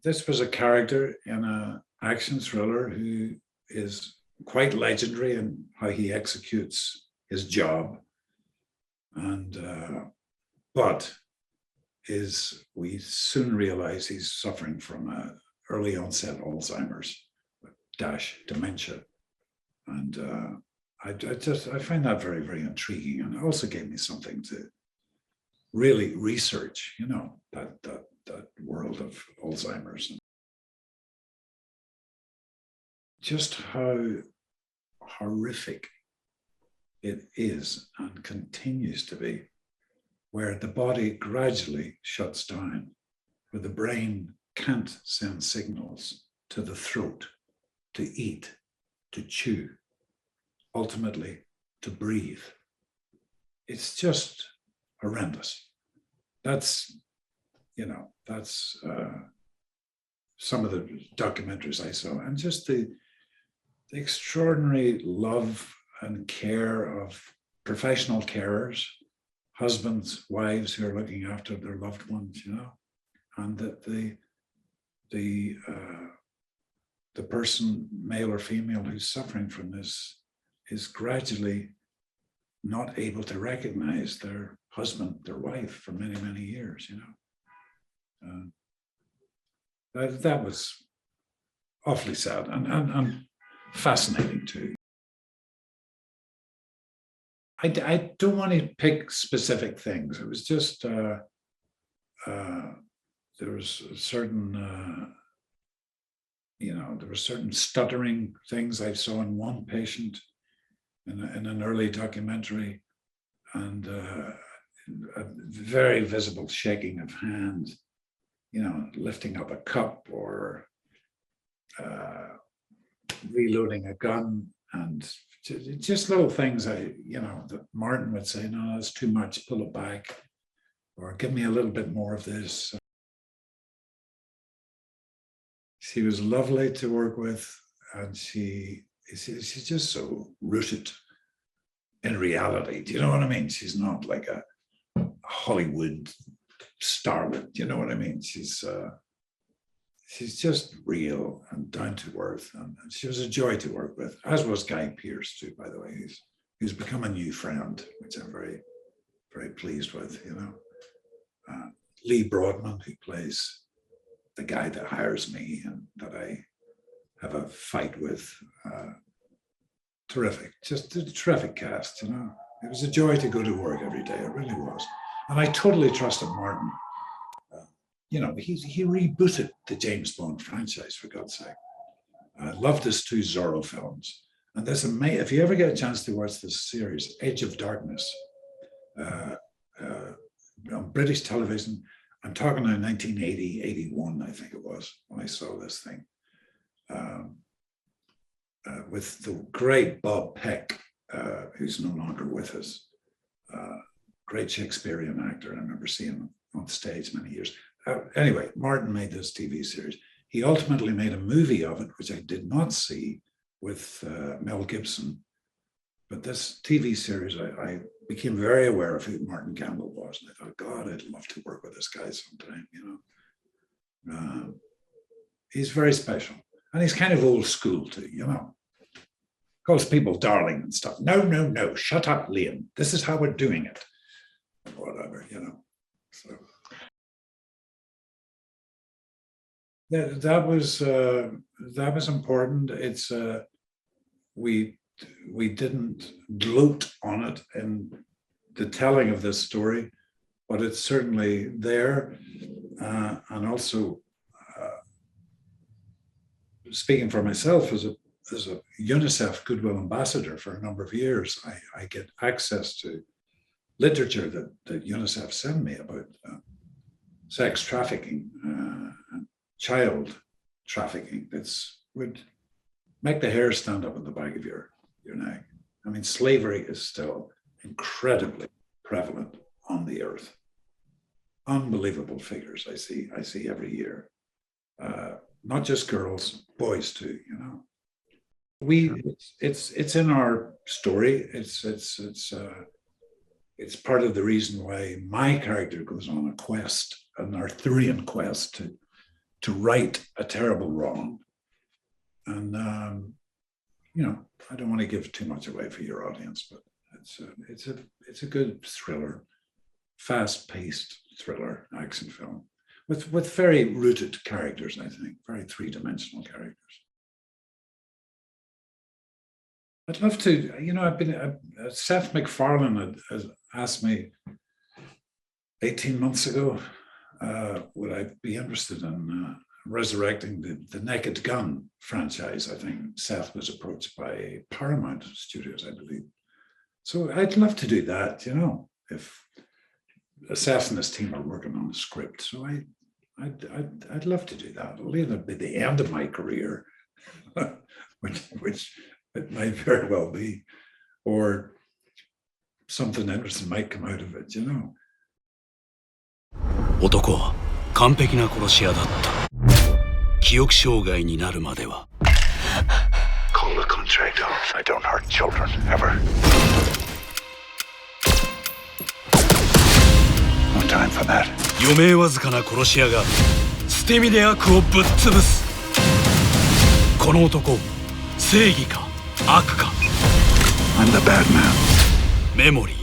This was a character in an action thriller who is quite legendary in how he executes his job, and but we soon realize he's suffering from early onset Alzheimer's dash dementia, and I find that very, very intriguing, and it also gave me something to really research, you know, that world of Alzheimer's. Just how horrific it is and continues to be, where the body gradually shuts down, where the brain can't send signals to the throat to eat, to chew, ultimately to breathe. It's just horrendous. That's some of the documentaries I saw, and just the extraordinary love and care of professional carers, husbands, wives who are looking after their loved ones, you know, and that the person, male or female, who's suffering from this is gradually not able to recognize their husband, their wife, for many, many years, you know. That was awfully sad and fascinating too. I don't want to pick specific things. It was just there was a certain there were certain stuttering things I saw in one patient in an early documentary, and a very visible shaking of hand, you know, lifting up a cup or reloading a gun, and just little things that Martin would say, no, that's too much, pull it back, or give me a little bit more of this. She was lovely to work with, and she's just so rooted in reality. Do you know what I mean? She's not like a Hollywood starlet. Do you know what I mean? She's just real and down to earth, and she was a joy to work with, as was Guy Pearce too, by the way. He's become a new friend, which I'm very, very pleased with. You know, Lee Broadman, who plays the guy that hires me and that I have a fight with. Terrific, just a terrific cast, you know. It was a joy to go to work every day, it really was. And I totally trusted Martin. He rebooted the James Bond franchise, for God's sake. I loved his 2 Zorro films. And if you ever get a chance to watch this series, Edge of Darkness, on British television, I'm talking now 1980, 81, I think it was, when I saw this thing. With the great Bob Peck, who's no longer with us, great Shakespearean actor. I remember seeing him on stage many years. Anyway, Martin made this TV series. He ultimately made a movie of it, which I did not see, with Mel Gibson. But this TV series, I became very aware of who Martin Campbell was. And I thought, God, I'd love to work with this guy sometime, you know. He's very special. And he's kind of old school too, you know. Calls people darling and stuff. No, shut up, Liam. This is how we're doing it. Whatever, you know. So that was important. It's we didn't gloat on it in the telling of this story, but it's certainly there, and also. Speaking for myself as a UNICEF Goodwill Ambassador for a number of years, I get access to literature that UNICEF send me about sex trafficking and child trafficking. That would make the hair stand up on the back of your neck. I mean, slavery is still incredibly prevalent on the earth. Unbelievable figures I see every year. Not just girls, boys too, you know. It's in our story. It's part of the reason why my character goes on a quest, an Arthurian quest, to to right a terrible wrong. And, you know, I don't want to give too much away for your audience, but it's a good thriller, fast-paced thriller action film with very rooted characters, I think, very three-dimensional characters. I'd love to, you know, Seth MacFarlane has asked me 18 months ago, would I be interested in resurrecting the Naked Gun franchise. I think Seth was approached by Paramount Studios, I believe. So I'd love to do that, you know, if Seth and his team are working on the script. So I'd love to do that. It'll either be the end of my career, which it might very well be, or something interesting might come out of it, you know. 男は完璧な殺し屋だった。記憶障害になるまでは。Call the contract off. I don't hurt children, ever. No time for that. 余命わずかな殺し屋が捨て身で悪をぶっ潰す。この男、正義か悪か。I'm the bad man. メモリー。